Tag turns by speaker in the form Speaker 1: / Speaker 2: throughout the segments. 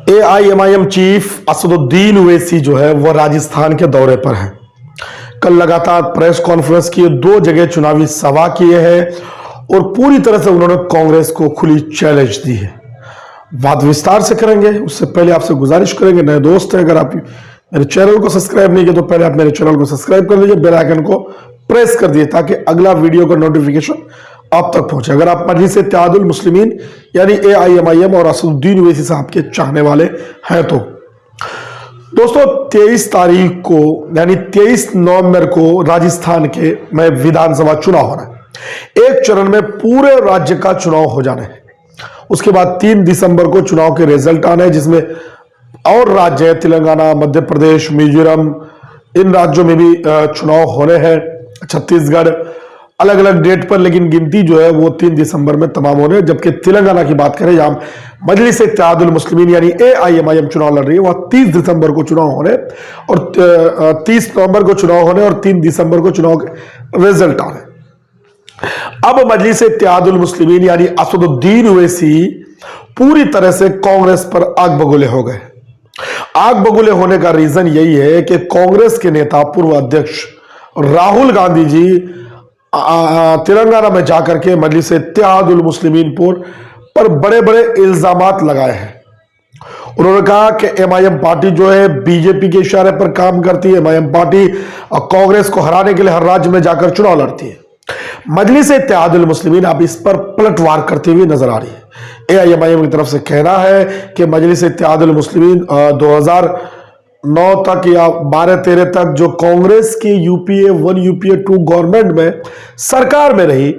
Speaker 1: AIMIM chief Asaduddin Owaisi जो है वह राजस्थान के दौरे पर है। कल लगातार प्रेस कॉन्फ्रेंस किए, 2 जगह चुनावी सभा किए हैं और पूरी तरह से उन्होंने कांग्रेस को खुली चैलेंज दी है। बात विस्तार से करेंगे, उससे पहले आपसे गुजारिश करेंगे, नए दोस्त हैं, अगर आप मेरे चैनल को सब्सक्राइब नहीं किया तो पहले आप मेरे चैनल को सब्सक्राइब कर लीजिए, बेल आइकन को प्रेस कर दिए ताकि अगला वीडियो का नोटिफिकेशन आप तक पहुंचे। अगर आप मजलिस इत्तेहादुल मुस्लिमीन यानी AIMIM और असदुद्दीन ओवैसी साहब के चाहने वाले हैं तो दोस्तों 23 तारीख को यानी 23 नवंबर को राजस्थान के में विधानसभा चुनाव होना है। एक चरण में पूरे राज्य का चुनाव हो जाना है। उसके बाद 3 दिसंबर को चुनाव के रिजल्ट आने हैं, जिसमें और राज्य है तेलंगाना, मध्य प्रदेश, मिजोरम, इन राज्यों में भी चुनाव होने हैं, छत्तीसगढ़, अलग अलग डेट पर, लेकिन गिनती जो है वो 3 दिसंबर में तमाम होने हैं। जबकि तेलंगाना की बात करें, जहां मजलिस इत्तेहादुल मुस्लिमीन यानी AIMIM चुनाव लड़ रही है, वह 30 दिसंबर को चुनाव होने और 30 नवंबर को चुनाव होने और 3 दिसंबर को चुनाव के रिजल्ट आने। अब मजलिस इत्तेहादुल मुस्लिमीन यानी असदुद्दीन ओवैसी पूरी तरह से कांग्रेस पर आग बगुले हो गए। आग बगुले होने का रीजन यही है कि कांग्रेस के नेता पूर्व अध्यक्ष राहुल गांधी जी तेलंगाना में जाकर के मजलिस इत्तेहादुल मुस्लिमीन पर बड़े बड़े इल्जामात लगाए हैं। उन्होंने कहा कि MIM पार्टी जो है बीजेपी के इशारे पर काम करती है। MIM पार्टी कांग्रेस को हराने के लिए हर राज्य में जाकर चुनाव लड़ती है। मजलिस इत्तेहादुल मुस्लिमीन अब इस पर पलटवार करती हुई नजर आ रही है। AIMIM की तरफ से कहना है कि मजलिस इत्तेहादुल मुस्लिमीन 2009 तक या 12-13 तक जो कांग्रेस की UPA 1 UPA 2 गवर्नमेंट में सरकार में रही,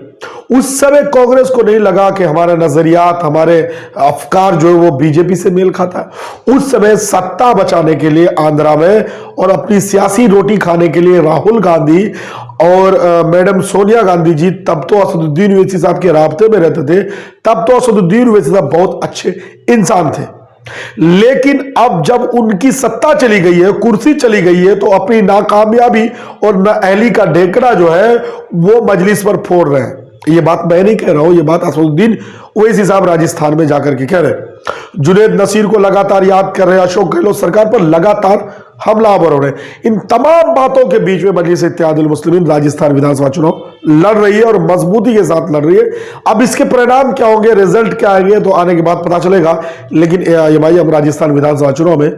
Speaker 1: उस समय कांग्रेस को नहीं लगा कि हमारे नजरियात, हमारे अफकार जो है वो बीजेपी से मेल खाता है। उस समय सत्ता बचाने के लिए आंध्रा में और अपनी सियासी रोटी खाने के लिए राहुल गांधी और मैडम सोनिया गांधी जी, तब तो असदुद्दीन ओवैसी साहब के राब्ते में रहते थे, तब तो असदुद्दीन ओवैसी साहब बहुत अच्छे इंसान थे। लेकिन अब जब उनकी सत्ता चली गई है, कुर्सी चली गई है, तो अपनी नाकामयाबी और नाअहली का ढेकड़ा जो है वो मजलिस पर फोड़ रहे हैं। ये बात मैं नहीं कह रहा हूं, ये बात असदुद्दीन ओवैसी साहब राजस्थान में जाकर के कह रहे। जुनैद नसीर को लगातार याद कर रहे हैं, अशोक गहलोत सरकार पर लगातार हमलावर हो रहे हैं। इन तमाम बातों के बीच में मजलिस इत्तेहादुल मुस्लिमीन राजस्थान विधानसभा चुनाव लड़ रही है और मजबूती के साथ लड़ रही है। अब इसके परिणाम क्या होंगे, रिजल्ट क्या आएंगे, तो आने के बाद पता चलेगा। लेकिन AIMIM राजस्थान विधानसभा चुनाव में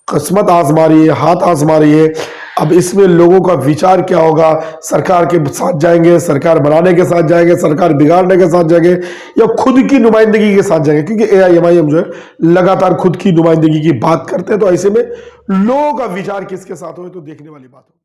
Speaker 1: किस्मत आजमा रही है, हाथ आजमा रही है। अब इसमें लोगों का विचार क्या होगा, सरकार के साथ जाएंगे, सरकार बनाने के साथ जाएंगे, सरकार बिगाड़ने के साथ जाएंगे, या खुद की नुमाइंदगी के साथ जाएंगे, क्योंकि AIMIM जो है लगातार खुद की नुमाइंदगी की बात करते हैं। तो ऐसे में लोगों का विचार किसके साथ हो तो देखने वाली बात हो।